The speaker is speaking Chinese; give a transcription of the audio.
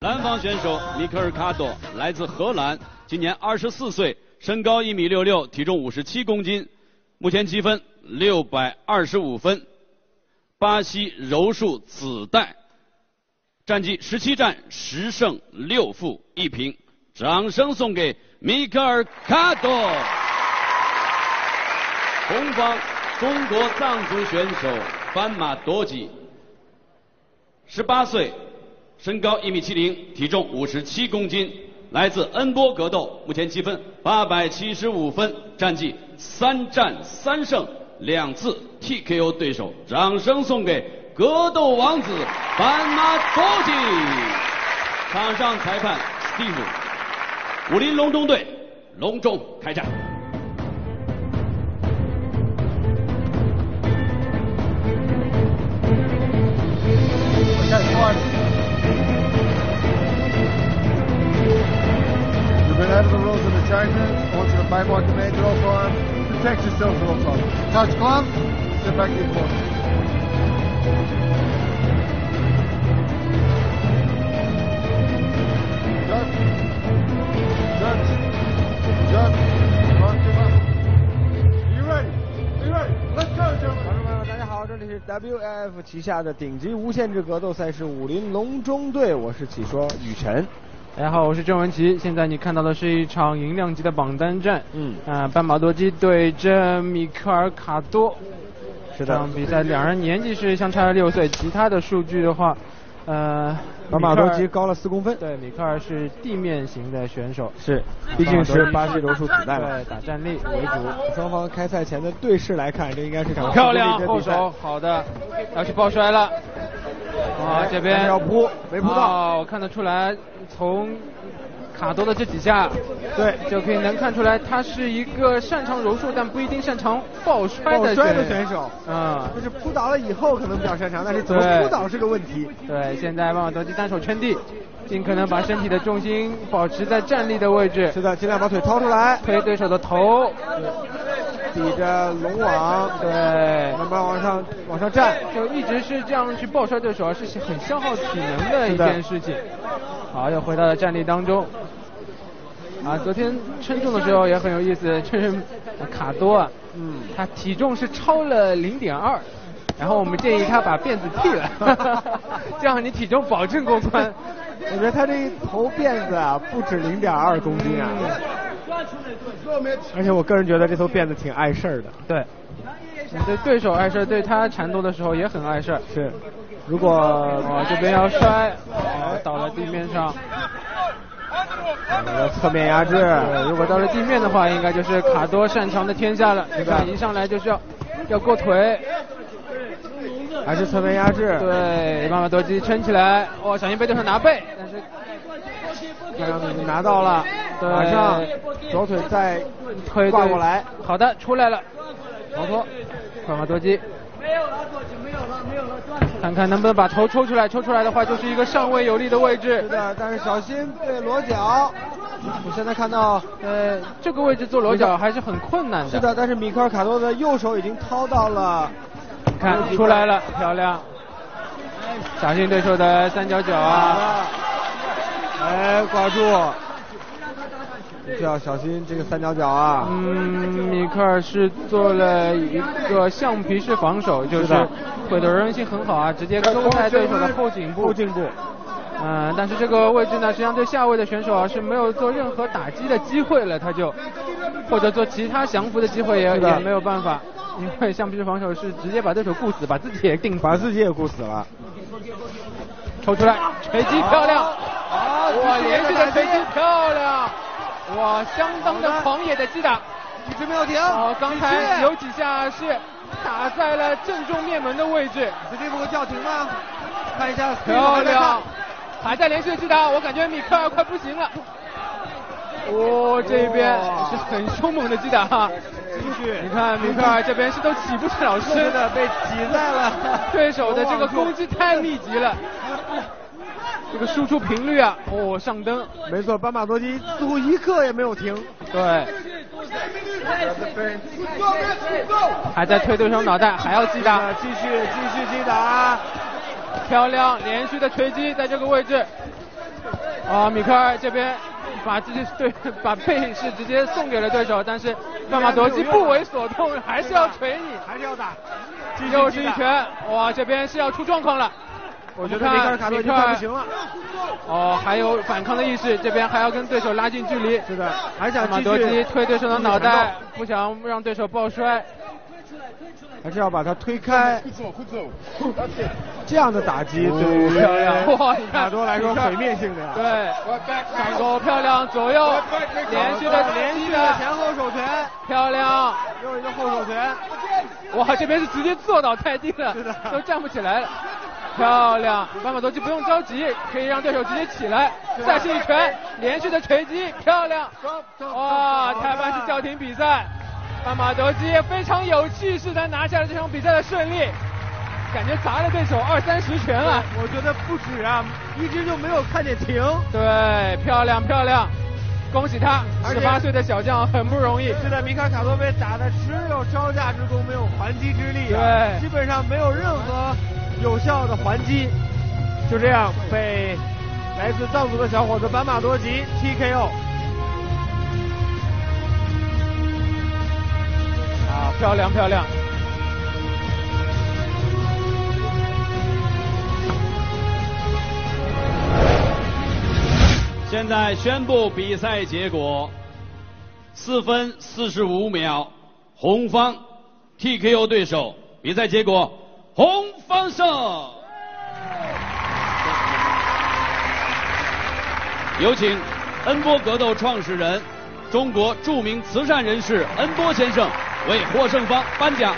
蓝方选手米克尔卡多来自荷兰，今年24岁，身高1.66米，体重57公斤，目前积分625分，巴西柔术子代，战绩17战10胜6负1平。掌声送给米克尔卡多。红方中国藏族选手斑马多吉，18岁。身高1.70米，体重57公斤，来自恩波格斗，目前积分875分，战绩3战3胜2次 TKO 对手。掌声送给格斗王子斑马多吉。场上裁判 Steve， 武林隆中队隆重开战。Whatever the rules of the chamber, I want you to obey my command at all times. Protect yourself at all times. Touch glove, step back to your corner. Jump. Jump. Jump. Run, give up. Are you ready? Are you ready? Let's go, gentlemen. 观众朋友们，大家好，这里是 WF 旗下的顶级无限制格斗赛事武林隆中队，我是解说雨辰。大家好，我是郑文琪。现在你看到的是一场银量级的榜单战，斑马多基对阵米克尔卡多。是的，这场比赛两人年纪是相差6岁，其他的数据的话，斑马多基高了4公分。对，米克尔是地面型的选手，是，毕竟是巴西柔术子代嘛，对，打站立为主。双方开赛前的对视来看，这应该是场漂亮后手，好的，要去抱摔了。啊，这边要扑，没扑到。我看得出来，从卡多的这几下，对，就可以能看出来，他是一个擅长柔术，但不一定擅长抱摔的选手。就是扑倒了以后可能比较擅长，但是怎么扑倒是个问题。对，现在斑马多基单手圈地，尽可能把身体的重心保持在站立的位置。是的，尽量把腿掏出来，推对手的头。抵着龙网，对，慢慢往上站，就一直是这样去抱摔对手，是很消耗体能的一件事情。好，又回到了站立当中。昨天称重的时候也很有意思，这是卡多啊，他体重是超了0.2，然后我们建议他把辫子剃了，这样你体重保证过关。我觉得他这一头辫子啊，不止0.2公斤啊。而且我个人觉得这头辫子挺碍事儿的。对，对对手碍事儿，对他缠斗的时候也很碍事儿。是，如果这边要摔，倒在地面上，侧面压制。如果到了地面的话，应该就是卡多擅长的天下了。你看，一上来就是要过腿，还是侧面压制。对，斑马多基撑起来，小心被对手拿背，但是看上去已经拿到了。马上左腿再推挂过来，好的，出来了，逃脱，斑马多基，没有了，没有了，看看能不能把头抽出来，抽出来的话就是一个上位有力的位置。是的，但是小心被裸脚。我现在看到，这个位置做裸脚还是很困难的。是的，但是米克尔卡多的右手已经掏到了，看出来了，漂亮，小心对手的三角脚啊！挂住。需要小心这个三角脚啊！米克尔是做了一个橡皮式防守，就是腿的柔韧性很好啊，直接勾在对手的后颈部。但是这个位置呢，实际上对下位的选手是没有做任何打击的机会了，他就或者做其他降服的机会也没有办法，因为橡皮式防守是直接把对手固死，把自己也固死了。抽出来，锤击漂亮！哇，连续的锤击漂亮！哇，相当的狂野的击打，一直没有停。刚才有几下是打在了正中面门的位置。这地方叫停吗？看一下，漂亮，还在连续的击打，我感觉米克尔快不行了。这边是很凶猛的击打哈。继续，你看米克尔这边是都起不去了身的，被挤在了对手的这个攻击太密集了。这个输出频率啊，上蹬，没错，斑马多基似乎一刻也没有停。对，还在推对手脑袋，还要击打，继续击打，漂亮，连续的锤击在这个位置。米克尔这边把背是直接送给了对手，但是范马多基不为所动，还是要捶你，还是要打。又是一拳，哇，这边是要出状况了。我觉得米克尔卡多已经快不行了。还有反抗的意识，这边还要跟对手拉近距离。是的，还想马多基推对手的脑袋，不想让对手抱摔。还是要把他推开，这样的打击对于卡多来说毁灭性的。对，上勾漂亮，左右连续的前后手拳，漂亮，又一个后手拳。哇，这边是直接坐倒太低了，都站不起来了。漂亮，范马多基不用着急，可以让对手直接起来。再是一拳，连续的锤击，漂亮。哇，裁判是叫停比赛。范马多基非常有气势的拿下了这场比赛的胜利，感觉砸了对手20-30拳啊！我觉得不止啊，一直就没有看见停。对，漂亮漂亮，恭喜他，18岁的小将很不容易。是的，米卡多被打的只有招架之功，没有还击之力啊，对，基本上没有任何有效的还击，就这样被来自藏族的小伙子班马多吉 TKO。漂亮漂亮！现在宣布比赛结果：4分45秒，红方 TKO 对手。比赛结果，红方胜。有请恩波格斗创始人、中国著名慈善人士恩波先生为获胜方颁奖。